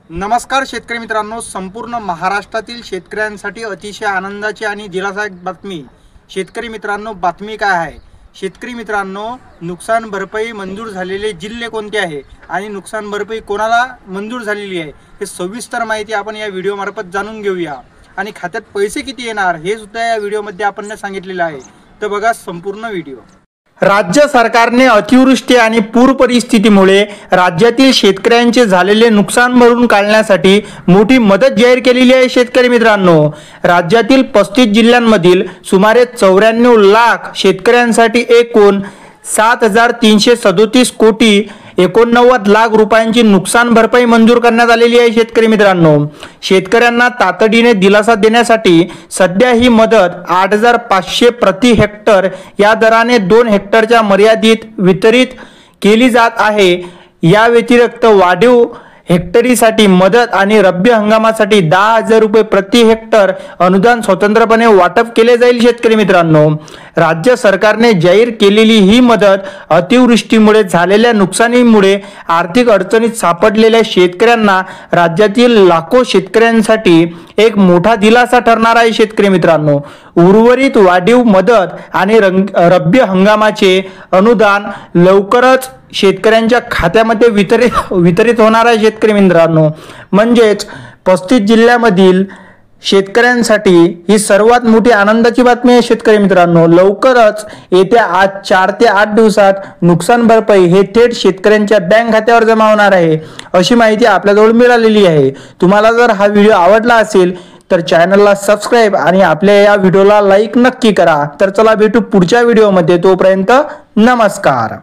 नमस्कार शेतकरी मित्रांनो, संपूर्ण महाराष्ट्रातील शेतकऱ्यांसाठी अतिशय आनंदाची आणि दिलासादायक बातमी। शेतकरी मित्रांनो, बातमी काय आहे? शेतकरी मित्रांनो, नुकसान भरपाई मंजूर झालेले जिल्हे कोणते आहे आणि नुकसान भरपाई कोणाला मंजूर झालेली आहे हे सविस्तर माहिती आपण या व्हिडिओ मार्फत जाणून घेऊया। आणि खात्यात पैसे किती येणार हे सुद्धा या व्हिडिओमध्ये आपण सांगितलेलं आहे। तर बघा संपूर्ण व्हिडिओ। राज्य सरकारने अतिवृष्टी आणि पूर परिस्थितीमुळे राज्यातील शेतकऱ्यांचे झालेले नुकसान भरून काढण्यासाठी मोठी मदत जाहीर केलेली आहे। शेतकरी मित्रांनो, राज्यातील 35 जिल्ह्यांमधील सुमारे 94 लाख शेतकऱ्यांसाठी एकूण 7,337 कोटी 89 लाख रुपयांची नुकसान भरपाई मंजूर करण्यात आलेली आहे। शेतकरी मित्रांनो, शेतकऱ्यांना तातडीने दिलासा देण्यासाठी सध्या ही मदत 8,500 प्रति हेक्टर या दराने 2 हेक्टरच्या मर्यादित वितरित केली जात आहे। या व्यतिरिक्त वाढीव हेक्टरीसाठी मदत आणि रब्बी हंगामासाठी 10,000 रुपये प्रति हेक्टर अनुदान स्वतंत्रपणे वाटप केले जाईल। शेतकरी मित्रांनो, राज्य सरकारने जाहीर केलेली ही मदत अतिवृष्टीमुळे झालेल्या नुकसानीमुळे आर्थिक अडचणीत सापडलेल्या शेतकऱ्यांना राज्यातील लाखो शेतकऱ्यांसाठी एक मोठा दिलासा ठरणार आहे। शेतकरी मित्रांनो, उर्वरित वाढीव मदत आणि रब्बी हंगामाचे अनुदान लवकरच शेतकऱ्यांच्या खात्यामध्ये वितरित होणार आहे। शेतकरी मित्रांनो, म्हणजेच 35 जिल्ह्यामधील शेतकऱ्यांसाठी ही सर्वात मोठी आनंदाची बातमी आहे। शेतकरी मित्रांनो, लवकरच येत्या 4 ते 8 दिवसात नुकसान भरपाई हे थेट शेतकऱ्यांच्या बँक खात्यावर जमा होणार आहे, अशी माहिती आपल्याजवळ मिळालेली आहे। तुम्हाला जर हा व्हिडिओ आवडला असेल तर चॅनलला सबस्क्राइब आणि आपल्या या व्हिडिओला लाईक नक्की करा। तर चला भेटू पुढच्या व्हिडिओमध्ये, तोपर्यंत नमस्कार।